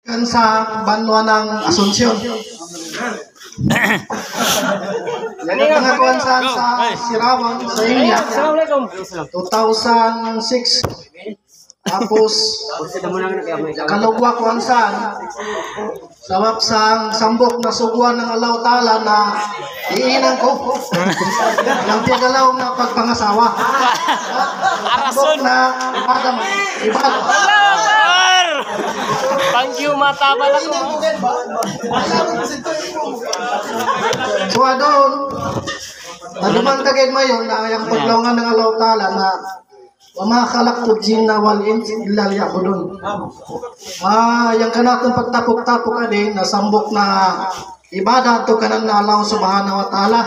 Sa banwa ng Asunsyon. Yan ang pangakuan sa Sirawang sa India 2006. Tapos kalugwa kuan saan sawap sang sambok na sugwan ng Allah Ta'ala na iinang ko ng pagalaw na pagpangasawa sambok na ibad thank you mata bala ko. So adon aduman kagid mayon na yung paglawngan ng Allah Ta'ala na wa ma khalaqtul jinna wal insa illa liya'budun. Yang kanatong pagtapok-tapok adi na sambok na ibadah to kanan na Allah Subhanahu wa Ta'ala.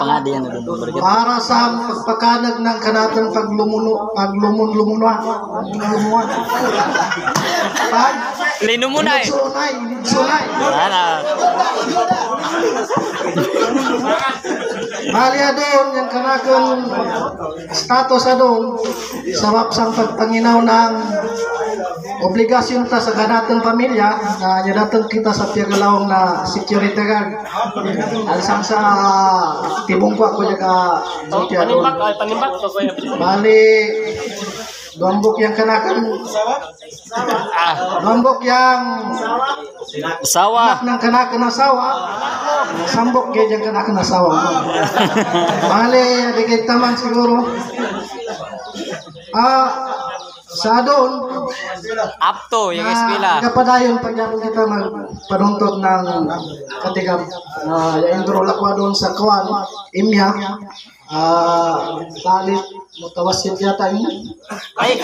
Para sa pagpakanag ng kanatong paglumuno. Linumunay. Sunay. Bali adon yang kanakon status adon sabab sang pagpanginaw ng obligasyon ta sa kanatong pamilya na yadaton kita sa piagalawang na security guard. Alsang sa tibong ko ako yaga panimbak to ko. bali dombok yang kanakan dombok yang Sawa. ng kanakan asawa sambok gay yang kanakan asawa bali dikit taman siguro sa doon Apto yung eskwela. kapadayon pagyapon kita magpanuntod ng katigam yung indro lakwa doon sa kuwan imya talit mutawasit yata yun Ay.